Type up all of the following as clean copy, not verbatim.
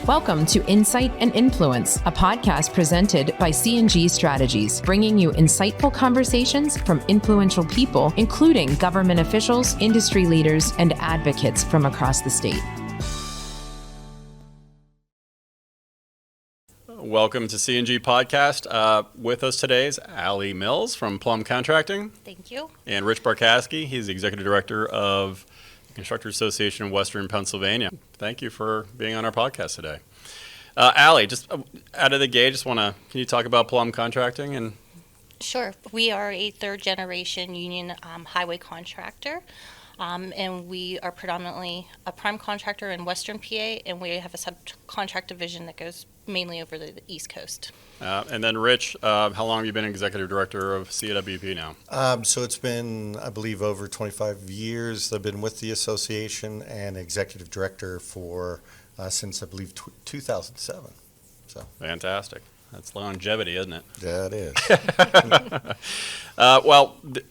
Welcome to Insight and Influence, a podcast presented by C&G Strategies, bringing you insightful conversations from influential people, including government officials, industry leaders, and advocates from across the state. Welcome to C&G Podcast. With us today is Allie Mills from Plum Contracting. Thank you. And Rich Barkowski. He's the Executive Director of the Constructors Association of Western Pennsylvania. Thank you for being on our podcast today. Allie, just out of the gate, can you talk about Plum Contracting? And Sure. We are a third-generation union highway contractor, and we are predominantly a prime contractor in Western PA, and we have a subcontract division that goes mainly over the East Coast. And then Rich, how long have you been Executive Director of CWP now? So it's been, I believe, over 25 years. I've been with the association and Executive Director for since, I believe, 2007. So Fantastic. That's longevity, isn't it? yeah, it is.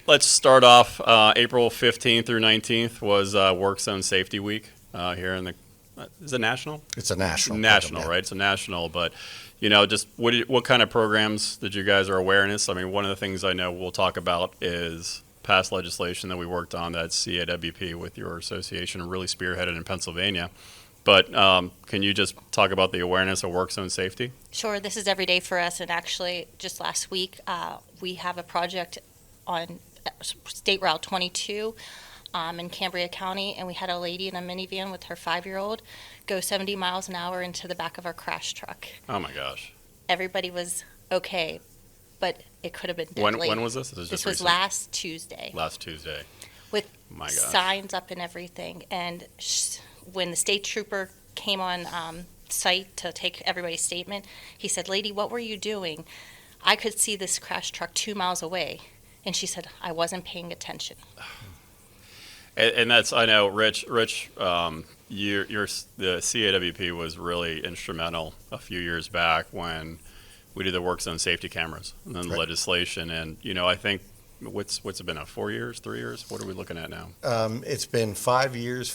Let's start off. April 15th through 19th was Work Zone Safety Week here in the. Is it national? It's a national. National, program, right? It's a national, but just what kind of programs did you guys are awareness? I mean, one of the things I know we'll talk about is past legislation that we worked on that CAWP with your association really spearheaded in Pennsylvania. But can you just talk about the awareness of work zone safety? Sure. This is every day for us, and actually just last week we have a project on State Route 22 in Cambria County, and we had a lady in a minivan with her 5-year-old go 70 miles an hour into the back of our crash truck. Oh my gosh. Everybody was okay, but it could have been deadly. When was this? This was last Tuesday. Last Tuesday. With My gosh. signs up and everything. And when the state trooper came on site to take everybody's statement, he said, "Lady, what were you doing? I could see this crash truck 2 miles away." And she said, "I wasn't paying attention." And that's, I know, Rich, the CAWP was really instrumental a few years back when we did the work zone safety cameras and then the Right. legislation. And, I think, what's it been, 4 years, 3 years? What are we looking at now? It's been 5 years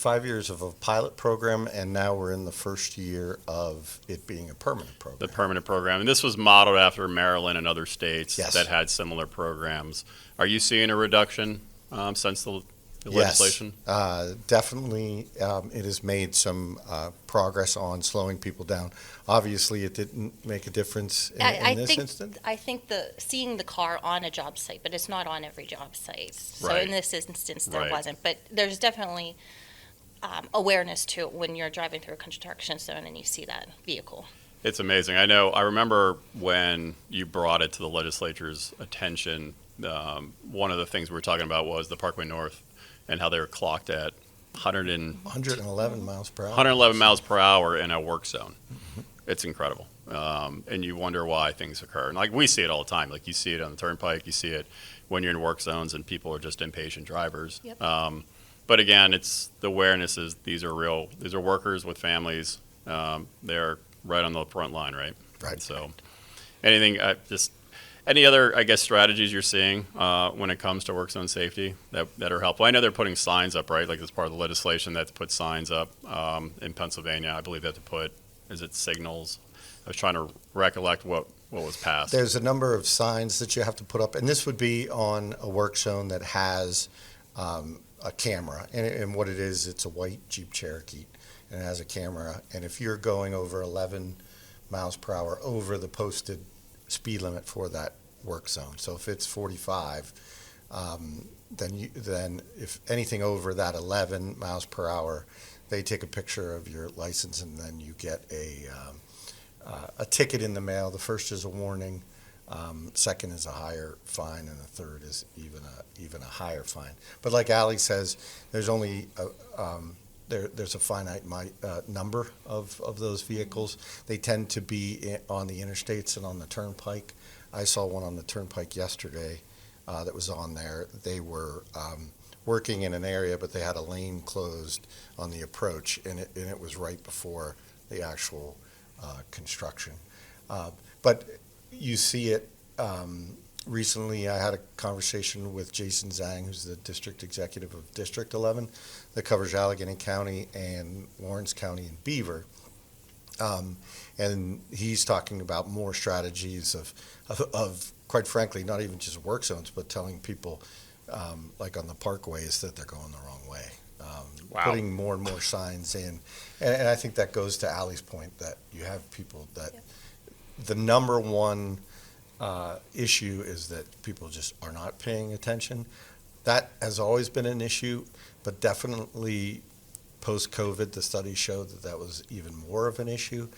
of a pilot program, and now we're in the first year of it being a permanent program. The permanent program. And this was modeled after Maryland and other states Yes. that had similar programs. Are you seeing a reduction since the legislation? Yes, definitely. It has made some progress on slowing people down. Obviously, it didn't make a difference in this instance. I think seeing the car on a job site, but it's not on every job site. So Right. in this instance, there Right. wasn't. But there's definitely awareness to it when you're driving through a construction zone and you see that vehicle. It's amazing. I remember when you brought it to the legislature's attention, one of the things we were talking about was the Parkway North and how they were clocked at 111 miles per hour. 111 miles per hour in a work zone. Mm-hmm. It's incredible. And you wonder why things occur. And like we see it all the time. Like you see it on the turnpike, you see it when you're in work zones and people are just impatient drivers. Yep. But again, it's the awareness is these are workers with families. They're right on the front line, right? Right. So any other, I guess, strategies you're seeing when it comes to work zone safety that are helpful? I know they're putting signs up, right? Like as part of the legislation that to put signs up in Pennsylvania. I believe they have to put, is it signals? I was trying to recollect what was passed. There's a number of signs that you have to put up, and this would be on a work zone that has a camera. And what it is, it's a white Jeep Cherokee, and it has a camera. And if you're going over 11 miles per hour over the posted speed limit for that work zone. So if it's 45, then if anything over that 11 miles per hour, they take a picture of your license, and then you get a ticket in the mail. The first is a warning, second is a higher fine, and the third is even a higher fine. But like Allie says, there's only there's a finite number of those vehicles. They tend to be on the interstates and on the turnpike. I saw one on the turnpike yesterday that was on there. They were working in an area, but they had a lane closed on the approach, and it was right before the actual construction. But you see it. Recently, I had a conversation with Jason Zhang, who's the district executive of District 11, that covers Allegheny County and Lawrence County and Beaver. And he's talking about more strategies of quite frankly, not even just work zones, but telling people, like on the parkways, that they're going the wrong way. Wow. Putting more and more signs in. And I think that goes to Ally's point that you have people that the number one issue is that people just are not paying attention. That has always been an issue, but definitely post-COVID, the studies showed that that was even more of an issue.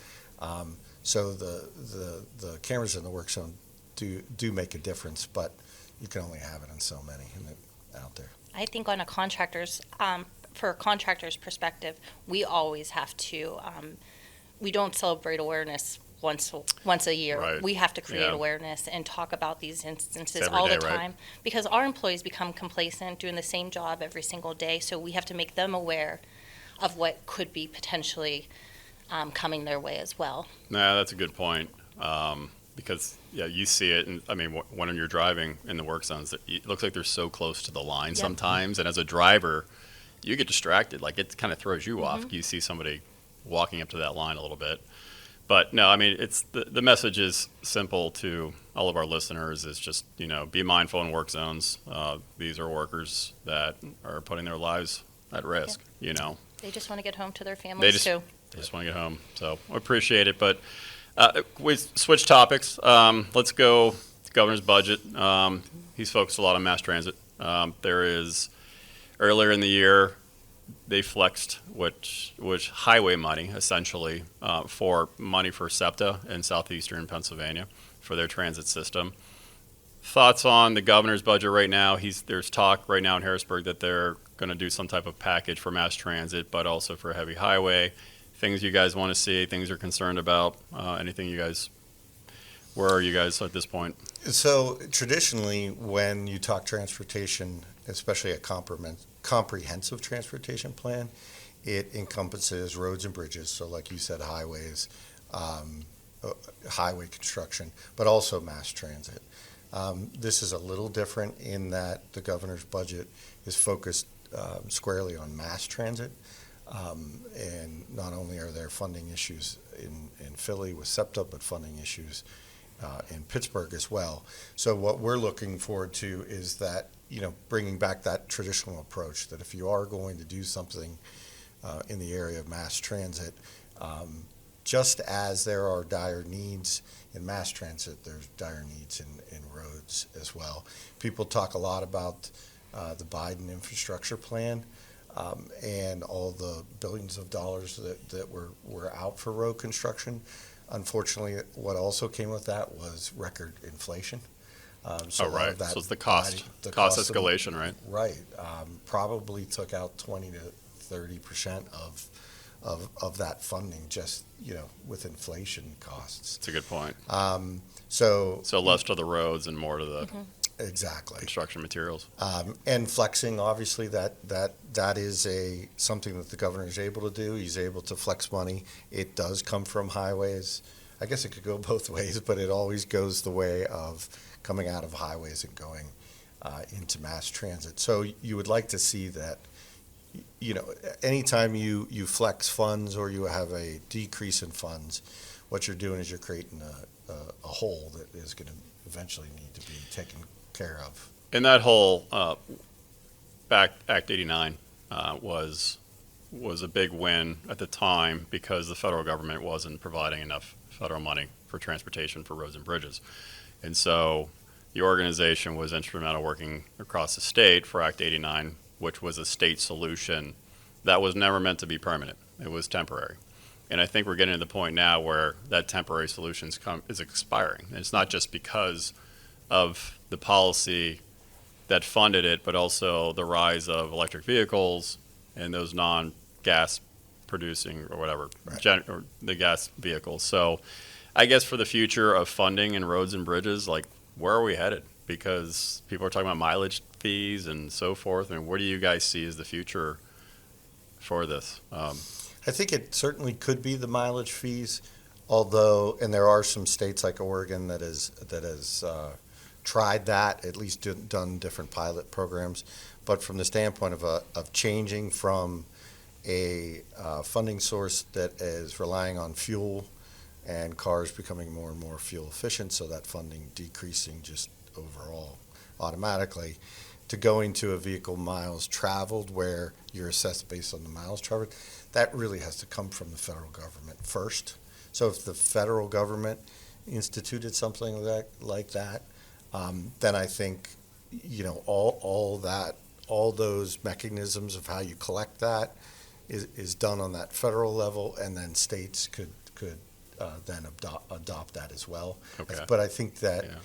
So the cameras in the work zone do make a difference, but you can only have it on so many out there. I think on a contractor's, for a contractor's perspective, we always have to, we don't celebrate awareness once a year. Right. We have to create Yeah. awareness and talk about these instances It's every all day, the right? time, because our employees become complacent doing the same job every single day. So we have to make them aware of what could be potentially coming their way as well. No, that's a good point. Because you see it, and I mean, when you're driving in the work zones, it looks like they're so close to the line Yep. sometimes, and as a driver, you get distracted. Like it kind of throws you off. Mm-hmm. You see somebody walking up to that line a little bit. But no, I mean, it's the message is simple to all of our listeners: is just be mindful in work zones. These are workers that are putting their lives at risk. They just want to get home to their They families too. just want to get home. So I appreciate it. But we switch topics. Let's go to governor's budget. He's focused a lot on mass transit. There is, earlier in the year, they flexed which highway money, essentially, for money for SEPTA in southeastern Pennsylvania for their transit system. Thoughts on the governor's budget right now? There's talk right now in Harrisburg that they're going to do some type of package for mass transit, but also for heavy highway. Things you guys want to see, things you're concerned about, anything where are you guys at this point? So traditionally, when you talk transportation, especially a comprehensive transportation plan, it encompasses roads and bridges. So like you said, highways, highway construction, but also mass transit. This is a little different in that the governor's budget is focused squarely on mass transit. And not only are there funding issues in Philly with SEPTA, but funding issues in Pittsburgh as well. So what we're looking forward to is that, bringing back that traditional approach, that if you are going to do something in the area of mass transit, just as there are dire needs in mass transit, there's dire needs in roads as well. People talk a lot about the Biden infrastructure plan. And all the billions of dollars that were out for road construction. Unfortunately, what also came with that was record inflation. So a lot of that So it's the cost escalation, right? Right. Probably took out 20 to 30% of that funding just, with inflation costs. That's a good point. So less to the roads and more to the exactly. construction materials. And flexing, obviously, that is something that the governor is able to do. He's able to flex money. It does come from highways. I guess it could go both ways, but it always goes the way of coming out of highways and going into mass transit. So you would like to see that, anytime you flex funds or you have a decrease in funds, what you're doing is you're creating a hole that is going to eventually need to be taken care of. And that whole Act 89 was a big win at the time because the federal government wasn't providing enough federal money for transportation for roads and bridges. And so the organization was instrumental working across the state for Act 89, which was a state solution that was never meant to be permanent. It was temporary. And I think we're getting to the point now where that temporary solution is expiring. And it's not just because of the policy that funded it, but also the rise of electric vehicles and those non-gas producing or whatever, right. Or the gas vehicles. So I guess for the future of funding in roads and bridges, like where are we headed? Because people are talking about mileage fees and so forth. I mean, where do you guys see as the future for this? I think it certainly could be the mileage fees, although, and there are some states like Oregon that has tried that, at least done different pilot programs. But from the standpoint of changing from a funding source that is relying on fuel and cars becoming more and more fuel efficient, so that funding decreasing just overall automatically, to going to a vehicle miles traveled where you're assessed based on the miles traveled, that really has to come from the federal government first. So if the federal government instituted something like that, then I think, all those mechanisms of how you collect that is done on that federal level, and then states could then adopt that as well. Okay. But I think that Yeah.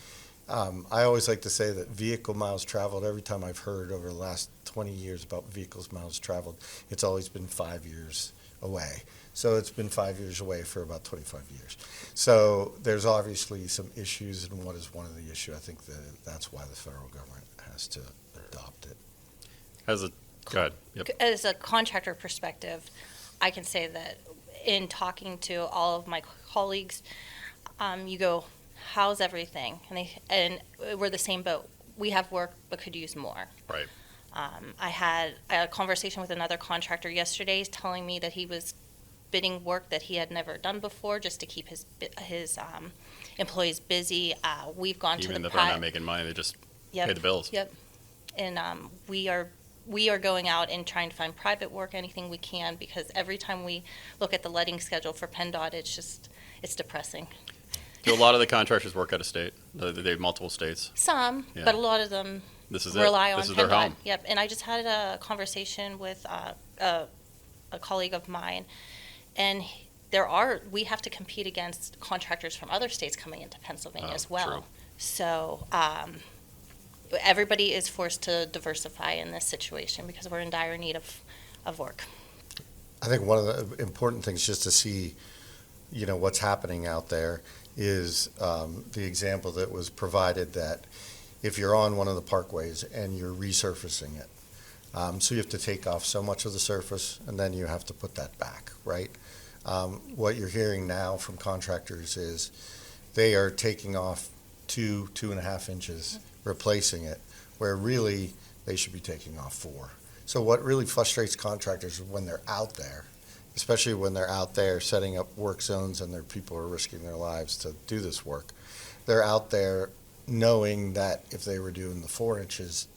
I always like to say that vehicle miles traveled, every time I've heard over the last 20 years about vehicles miles traveled, it's always been 5 years away. So it's been 5 years away for about 25 years. So there's obviously some issues, and what is one of the issues? I think that's why the federal government has to adopt it. Go ahead. Yep. As a contractor perspective, I can say that in talking to all of my colleagues, you go, how's everything? And we're the same boat. We have work, but could use more. Right. I had a conversation with another contractor yesterday telling me that he was bidding work that he had never done before just to keep his employees busy. We've gone to the Even if they're not making money, they just pay the bills. Yep. And we are going out and trying to find private work, anything we can, because every time we look at the letting schedule for PennDOT, it's depressing. Do a lot of the contractors work out of state? They have multiple states? Some, Yeah. but a lot of them This is rely it. on This is their PennDOT. home. Yep. And I just had a conversation with a colleague of mine, and we have to compete against contractors from other states coming into Pennsylvania as well. True. So everybody is forced to diversify in this situation because we're in dire need of work. I think one of the important things just to see, what's happening out there is the example that was provided that if you're on one of the parkways and you're resurfacing it, so you have to take off so much of the surface and then you have to put that back, right? What you're hearing now from contractors is they are taking off 2.5 inches, replacing it, where really they should be taking off 4. So what really frustrates contractors is when they're out there, especially when they're out there setting up work zones and their people are risking their lives to do this work. They're out there knowing that if they were doing the 4 inches,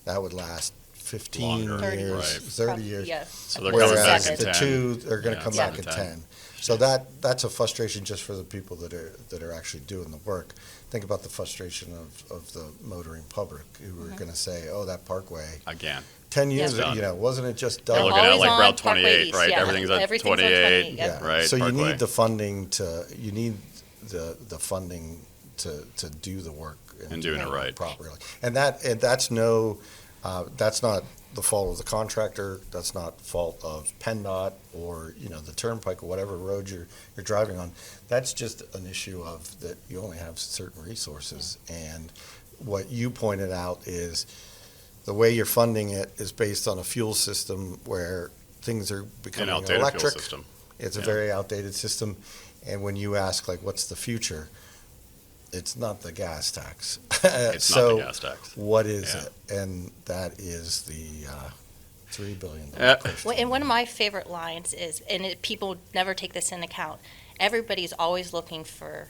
that would last 15 Longer. years, Right. 30 years. Yeah. So they're coming back Whereas in the 10. 2, they're going to Yeah, come it's back down in to 10. So that's a frustration just for the people that are actually doing the work. Think about the frustration of the motoring public who are going to say, "Oh, that parkway, Again. 10 years Yeah. ago, wasn't it just They're done?" looking at always like on Route Parkway 28, East, right? yeah. Everything's on Everything's on 28. 28, yeah. Right. So you Parkway. need the funding you need the funding to do the work And doing it right. properly. And that's not the fault of the contractor. That's not fault of PennDOT or the turnpike or whatever road you're driving on. That's just an issue of that you only have certain resources. And what you pointed out is the way you're funding it is based on a fuel system where things are An becoming outdated electric. fuel system. It's a Yeah. very outdated system. And when you ask, what's the future? It's not the gas tax. It's So not the gas tax. what is Yeah. it? And that is the $3 billion question. Well, and one of my favorite lines is, people never take this into account, everybody's always looking for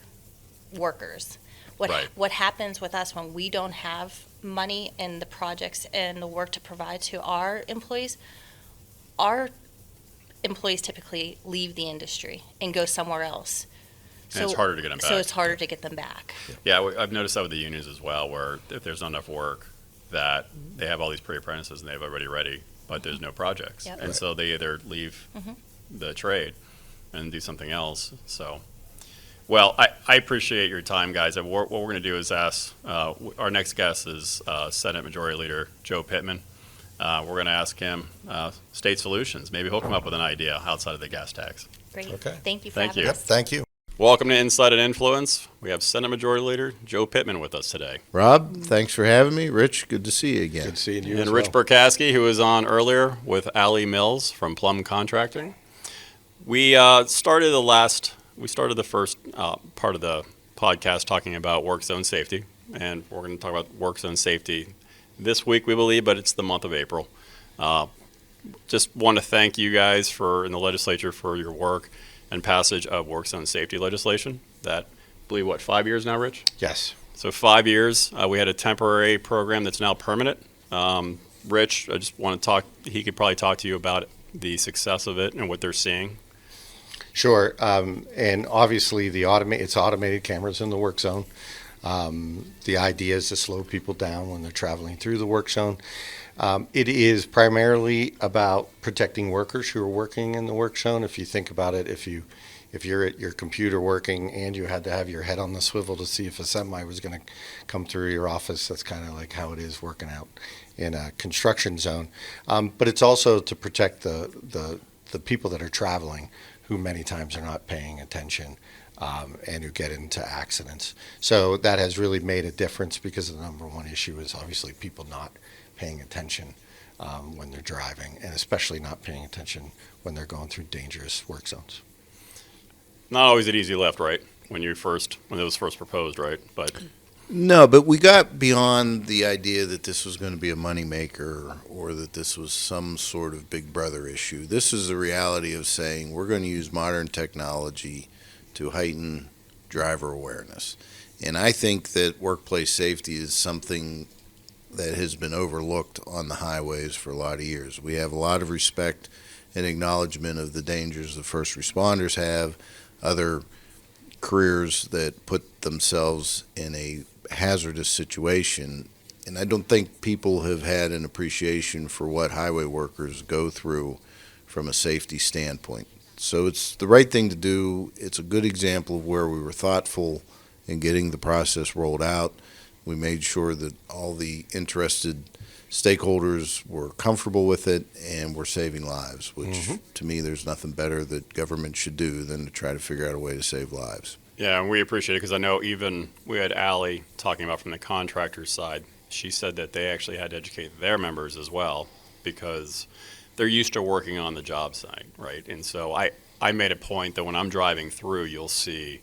workers. Right. What happens with us when we don't have money and the projects and the work to provide to our employees typically leave the industry and go somewhere else. And it's harder to get them So back. it's harder to get them back. Yeah, I've noticed that with the unions as well, where if there's not enough work, that they have all these pre-apprentices and they have everybody ready, but there's no projects. Yep. And so they either leave Mhm. the trade and do something else. So, well, I appreciate your time, guys. What we're going to do is ask, our next guest is Senate Majority Leader Joe Pittman. We're going to ask him state solutions. Maybe he'll come up with an idea outside of the gas tax. Great. Okay. Thank you for Thank having you. us. Yep, thank you. Welcome to Inside and Influence. We have Senate Majority Leader Joe Pittman with us today. Rob, thanks for having me. Rich, good to see you again. Good seeing you And as Rich well. Burkaski, who was on earlier with Allie Mills from Plum Contracting. We started the first part of the podcast talking about work zone safety, and we're going to talk about work zone safety this week, we believe, but it's the month of April. just want to thank you guys in the legislature for your work and passage of work zone safety legislation. That, I believe, 5 years now, Rich? Yes. So 5 years. We had a temporary program that's now permanent. Rich, I just want to talk. He could probably talk to you about the success of it and what they're seeing. Sure. And obviously, it's automated cameras in the work zone. The idea is to slow people down when they're traveling through the work zone. It is primarily about protecting workers who are working in the work zone. If you think about it, if you're at your computer working and you had to have your head on the swivel to see if a semi was going to come through your office, that's kind of like how it is working out in a construction zone. But it's also to protect the people that are traveling, who many times are not paying attention and who get into accidents. So that has really made a difference, because the number one issue is obviously people not paying attention when they're driving, and especially not paying attention when they're going through dangerous work zones. Not always an easy lift, right? When it was first proposed, right? But No, but we got beyond the idea that this was going to be a moneymaker or that this was some sort of big brother issue. This is the reality of saying we're going to use modern technology to heighten driver awareness. And I think that workplace safety is something that has been overlooked on the highways for a lot of years. We have a lot of respect and acknowledgement of the dangers the first responders have, other careers that put themselves in a hazardous situation. And I don't think people have had an appreciation for what highway workers go through from a safety standpoint. So it's the right thing to do. It's a good example of where we were thoughtful in getting the process rolled out. We made sure that all the interested stakeholders were comfortable with it, and we're saving lives, which to me, there's nothing better that government should do than to try to figure out a way to save lives. yeah, and we appreciate it, because I know even we had Allie talking about from the contractor's side. She said that they actually had to educate their members as well, because they're used to working on the job site, right? And so I made a point that when I'm driving through, you'll see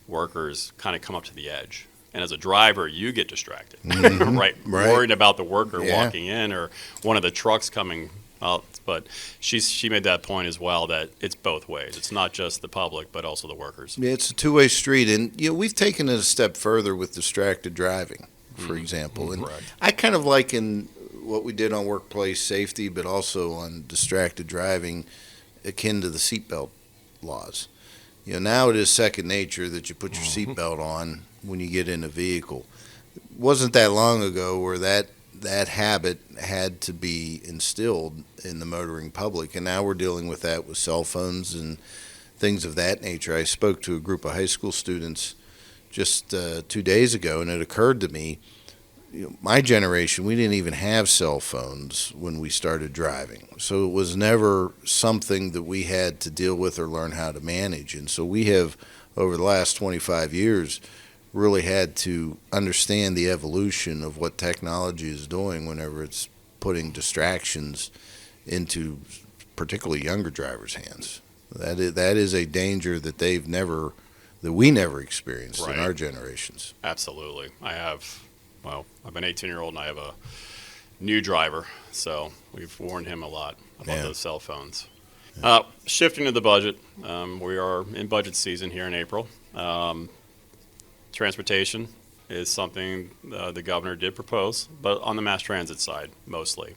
workers kind of come up to the edge. And as a driver, you get distracted, right? Worried about the worker walking in or one of the trucks coming out. But she made that point as well, that it's both ways. It's not just the public, but also the workers. Yeah, it's a two-way street. And we've taken it a step further with distracted driving, for example. And Correct. I kind of liken what we did on workplace safety, but also on distracted driving, akin to the seatbelt laws. Now it is second nature that you put your seatbelt on when you get in a vehicle. It wasn't that long ago where that habit had to be instilled in the motoring public, and now we're dealing with that with cell phones and things of that nature. I spoke to a group of high school students just 2 days ago, and it occurred to me, my generation, we didn't even have cell phones when we started driving. So it was never something that we had to deal with or learn how to manage. And so we have, over the last 25 years, really had to understand the evolution of what technology is doing whenever it's putting distractions into particularly younger drivers' hands. That is a danger that we never experienced in our generations. Absolutely. I've an 18-year-old, and I have a new driver, so we've warned him a lot about those cell phones. Shifting to the budget, we are in budget season here in April. Transportation is something the governor did propose, but on the mass transit side mostly.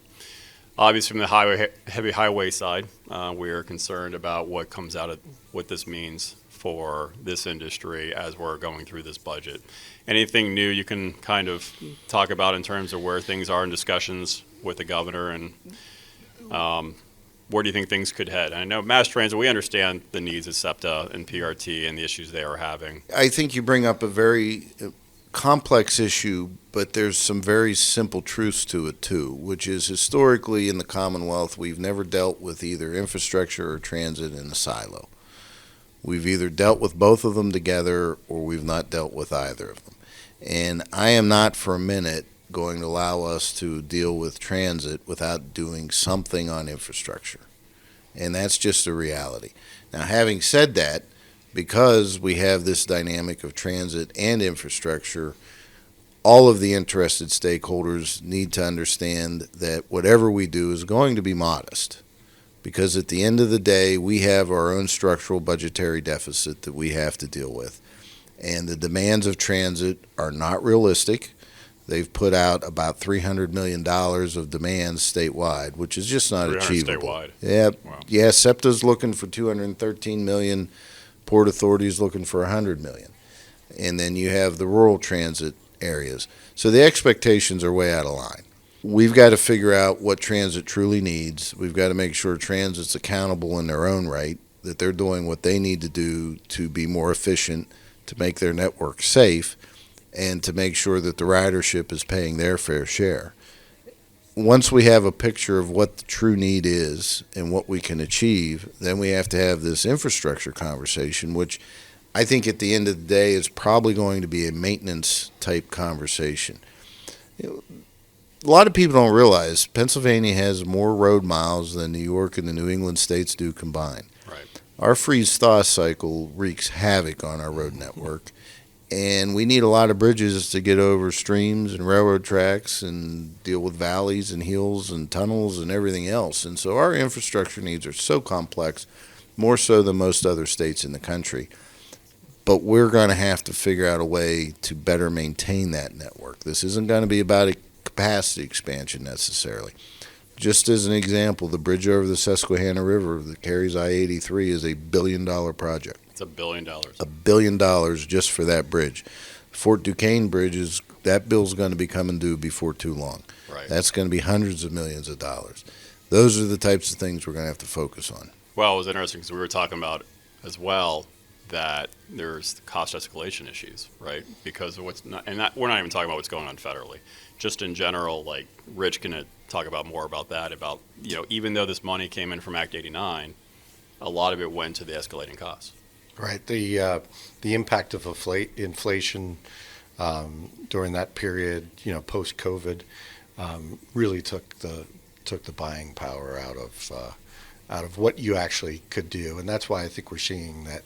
Obviously, from the heavy highway side, we are concerned about what comes out of what this means for this industry as we're going through this budget. Anything new you can kind of talk about in terms of where things are in discussions with the governor, and where do you think things could head? I know mass transit, we understand the needs of SEPTA and PRT and the issues they are having. I think you bring up a very complex issue, but there's some very simple truths to it too, which is historically in the Commonwealth, we've never dealt with either infrastructure or transit in a silo. We've either dealt with both of them together or we've not dealt with either of them. And I am not for a minute going to allow us to deal with transit without doing something on infrastructure. And that's just a reality. Now, having said that, because we have this dynamic of transit and infrastructure, all of the interested stakeholders need to understand that whatever we do is going to be modest, because at the end of the day, we have our own structural budgetary deficit that we have to deal with. And the demands of transit are not realistic. They've put out about $300 million of demands statewide, which is just not 300 achievable. statewide. Yeah, Wow. yeah. SEPTA's looking for 213 million. Port Authority's looking for 100 million, and then you have the rural transit areas. So the expectations are way out of line. We've got to figure out what transit truly needs. We've got to make sure transit's accountable in their own right, that they're doing what they need to do to be more efficient, to make their network safe, and to make sure that the ridership is paying their fair share. Once we have a picture of what the true need is and what we can achieve, then we have to have this infrastructure conversation, which I think at the end of the day is probably going to be a maintenance type conversation. A lot of people don't realize Pennsylvania has more road miles than New York and the New England states do combined. Right. Our freeze-thaw cycle wreaks havoc on our road network, and we need a lot of bridges to get over streams and railroad tracks and deal with valleys and hills and tunnels and everything else. And so our infrastructure needs are so complex, more so than most other states in the country. But we're going to have to figure out a way to better maintain that network. This isn't going to be about a capacity expansion necessarily. Just as an example, the bridge over the Susquehanna River that carries I-83 is $1 billion project. It's $1 billion. $1 billion just for that bridge. Fort Duquesne Bridge, that bill's going to be coming due before too long. Right. That's going to be hundreds of millions of dollars. Those are the types of things we're going to have to focus on. Well, it was interesting because we were talking about as well that there's cost escalation issues, right? Because of what's not, and that, we're not even talking about what's going on federally. Just in general, like Rich can talk about more about that. About even though this money came in from Act 89, a lot of it went to the escalating costs. Right. The impact of inflation during that period, post COVID, really took the buying power out of what you actually could do, and that's why I think we're seeing that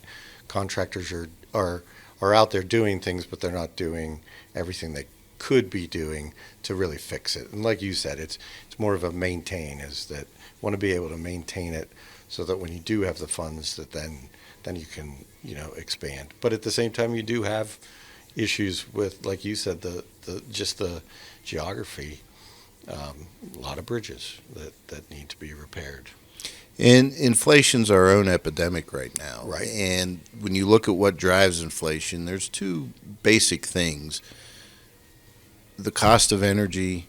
contractors are out there doing things, but they're not doing everything they could be doing to really fix it. And like you said, it's more of a maintain, is that want to be able to maintain it so that when you do have the funds, that then you can expand. But at the same time, you do have issues with, like you said, the geography. A lot of bridges that need to be repaired. And inflation's our own epidemic right now. Right. And when you look at what drives inflation, there's two basic things: the cost of energy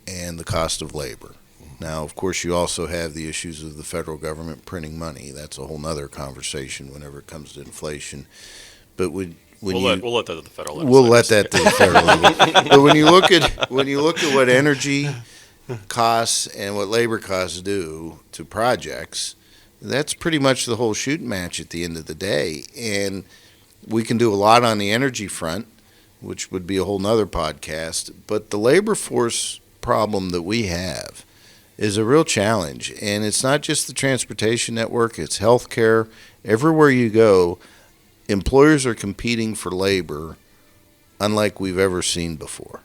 and the cost of labor. Now, of course, you also have the issues of the federal government printing money. That's a whole nother conversation whenever it comes to inflation. But we'll let that to the federal level. We'll let that to the federal level. But when you look at what energy costs and what labor costs do to projects, that's pretty much the whole shooting match at the end of the day. And we can do a lot on the energy front, which would be a whole nother podcast. But the labor force problem that we have is a real challenge. And it's not just the transportation network, it's healthcare. Everywhere you go, employers are competing for labor unlike we've ever seen before.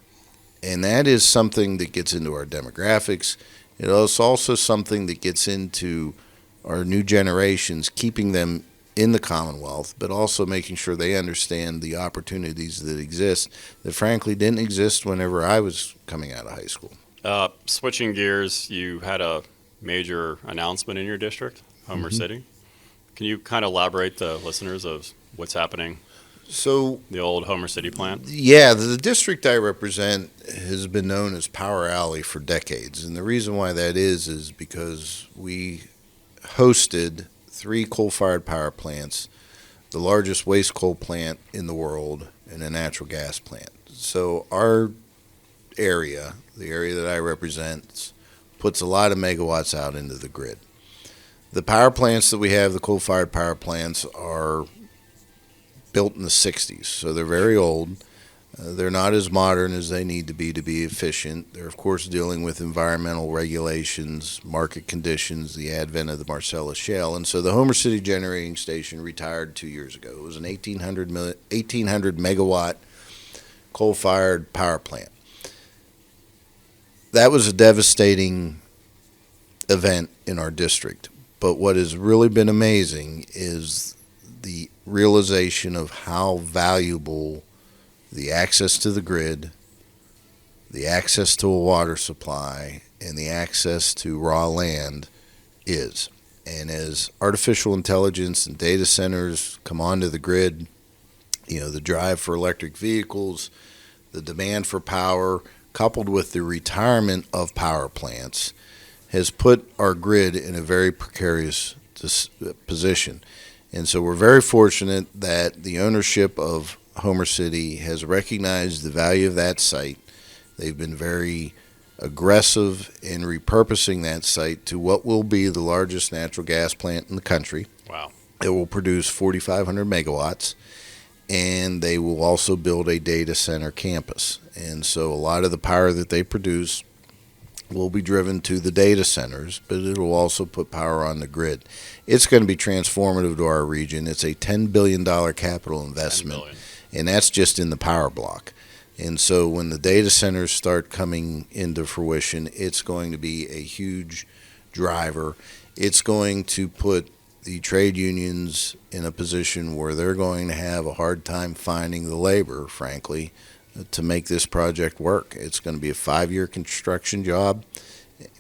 And that is something that gets into our demographics. It is also something that gets into our new generations, keeping them in the Commonwealth, but also making sure they understand the opportunities that exist that frankly didn't exist whenever I was coming out of high school. Switching gears, you had a major announcement in your district, Homer City. Can you kind of elaborate the listeners of what's happening? So The old Homer City plant? yeah, the district I represent has been known as Power Alley for decades. And the reason why that is because we hosted 3 coal-fired power plants, the largest waste coal plant in the world, and a natural gas plant. So our area, the area that I represent, puts a lot of megawatts out into the grid. The power plants that we have, the coal-fired power plants, are built in the 60s, so they're very old. They're not as modern as they need to be efficient. They're, of course, dealing with environmental regulations, market conditions, the advent of the Marcellus Shale. And so the Homer City Generating Station retired 2 years ago. It was an 1,800 megawatt coal-fired power plant. That was a devastating event in our district. But what has really been amazing is the realization of how valuable the access to the grid, the access to a water supply, and the access to raw land is. And as artificial intelligence and data centers come onto the grid, the drive for electric vehicles, the demand for power, coupled with the retirement of power plants, has put our grid in a very precarious position. And so we're very fortunate that the ownership of Homer City has recognized the value of that site. They've been very aggressive in repurposing that site to what will be the largest natural gas plant in the country. Wow. It will produce 4,500 megawatts, and they will also build a data center campus. And so a lot of the power that they produce will be driven to the data centers, but it will also put power on the grid. It's going to be transformative to our region. It's a $10 billion capital investment, and that's just in the power block. And so when the data centers start coming into fruition, it's going to be a huge driver. It's going to put the trade unions in a position where they're going to have a hard time finding the labor, frankly, to make this project work. It's going to be a 5-year construction job.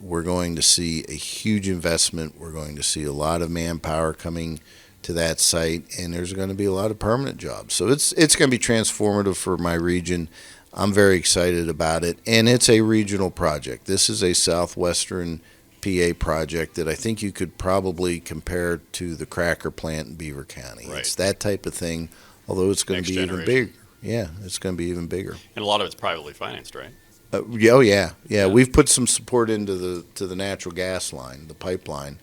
We're going to see a huge investment. We're going to see a lot of manpower coming to that site, and there's going to be a lot of permanent jobs. So it's going to be transformative for my region. I'm very excited about it, and it's a regional project. This is a southwestern PA project that I think you could probably compare to the cracker plant in Beaver County. Right. It's that type of thing, although it's going to be even bigger. Yeah, it's going to be even bigger. And a lot of it's privately financed, right? Yeah. We've put some support into the natural gas line, the pipeline,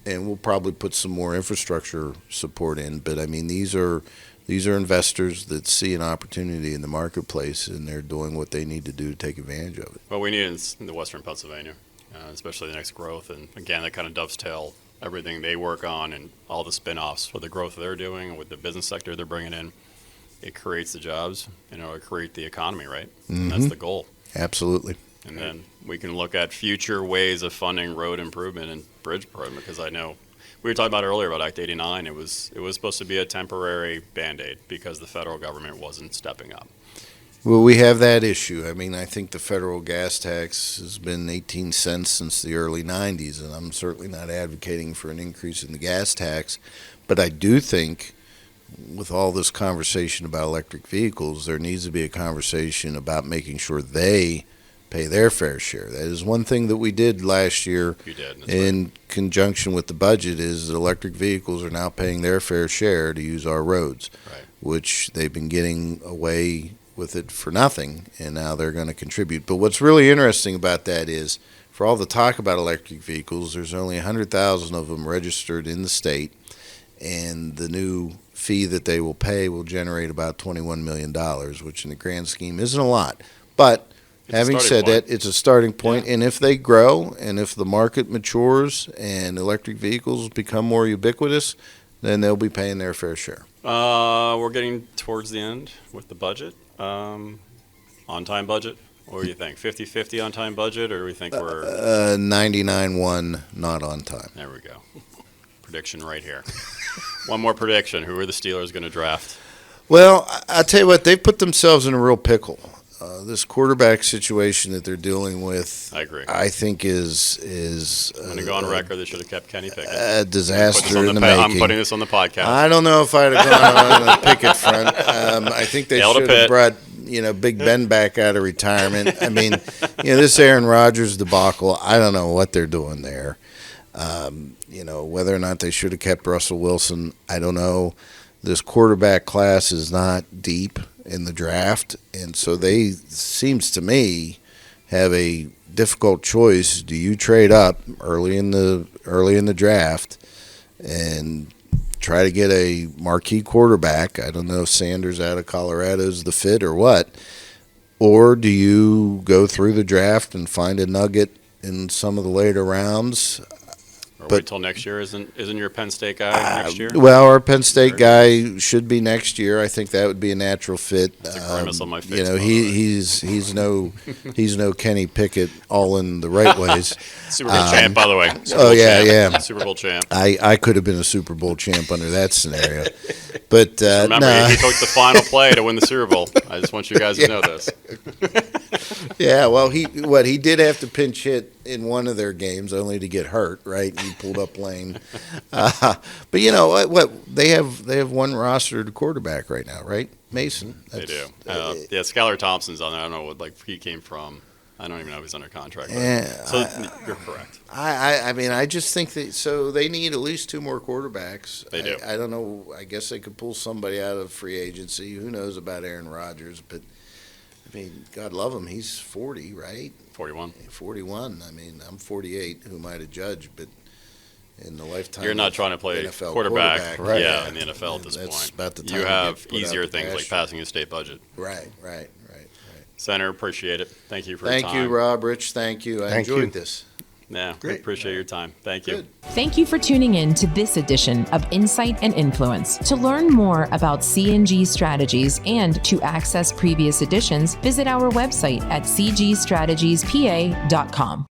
and we'll probably put some more infrastructure support in. But I mean, these are investors that see an opportunity in the marketplace, and they're doing what they need to do to take advantage of it. Well, we need it in the western Pennsylvania, especially the next growth. And again, that kind of dovetail everything they work on and all the spin-offs for the growth they're doing and with the business sector they're bringing in. It creates the jobs, it create the economy, right? Mm-hmm. And that's the goal. Absolutely. And then we can look at future ways of funding road improvement and bridge improvement, because I know we were talking about earlier about Act 89. It was supposed to be a temporary Band-Aid because the federal government wasn't stepping up. Well, we have that issue. I mean, I think the federal gas tax has been 18 cents since the early 90s, and I'm certainly not advocating for an increase in the gas tax. But I do think with all this conversation about electric vehicles, there needs to be a conversation about making sure they pay their fair share. That is one thing that we did last year in conjunction with the budget, is that electric vehicles are now paying their fair share to use our roads, Right. which they've been getting away with it for nothing, and now they're going to contribute. But what's really interesting about that is, for all the talk about electric vehicles, there's only 100,000 of them registered in the state, and the new fee that they will pay will generate about $21 million, which in the grand scheme isn't a lot. But having said that, it's a starting point, and if they grow and if the market matures and electric vehicles become more ubiquitous, then they'll be paying their fair share. We're getting towards the end with the budget. On-time budget? What do you think? 50-50 on-time budget, or do we think we're 99-1 not on time? There we go. Prediction right here. One more prediction. Who are the Steelers going to draft? Well, I'll tell you what, they've put themselves in a real pickle. This quarterback situation that they're dealing with, I agree. I think is I'm going to go on record. They should have kept Kenny Pickett. A disaster in the making. I'm putting this on the podcast. I don't know if I'd have gone on the Pickett front. I think they should have brought Big Ben back out of retirement. I mean, this Aaron Rodgers debacle, I don't know what they're doing there. Whether or not they should have kept Russell Wilson, I don't know. This quarterback class is not deep in the draft, and so they, seems to me, have a difficult choice. Do you trade up early in the draft and try to get a marquee quarterback? I don't know if Sanders out of Colorado is the fit or what. Or do you go through the draft and find a nugget in some of the later rounds? Or But- wait till next year? Isn't your Penn State guy next year? Well, our Penn State guy should be next year. I think that would be a natural fit. That's a grimace on my face, You know, by the way. he's no Kenny Pickett all in the right ways. Super Bowl champ, by the way. Super oh, Bowl yeah, champ. yeah. Super Bowl champ. I could have been a Super Bowl champ under that scenario, but Remember, nah. he took the final play to win the Super Bowl. I just want you guys to know this. Yeah, well, he did have to pinch hit in one of their games only to get hurt, right? He pulled up lane. But you know what? They have one rostered quarterback right now, right? Mason. They do. That's- Yeah, Skylar Thompson's on there. I don't know what he came from. I don't even know if he's under contract. But- Yeah, so you're correct. I mean, I just think that so they need at least two more quarterbacks. They do. I don't know. I guess they could pull somebody out of free agency. Who knows about Aaron Rodgers? But I mean, God love him. He's 40, right? 41. 41. I mean, I'm 48. Who am I to judge? But in the lifetime, You're not of trying to play NFL quarterback, right? yeah, in the NFL at this That's point. about the time You you have get put out easier to things like pasture. passing a state budget. Right. Senator, appreciate it. Thank you for your Thank time. you, Rob. Rich, thank you. I Thank you. enjoyed this. Yeah, Great. appreciate your time. Thank you. Good. Thank you for tuning in to this edition of Insight and Influence. To learn more about CNG strategies and to access previous editions, visit our website at cgstrategiespa.com.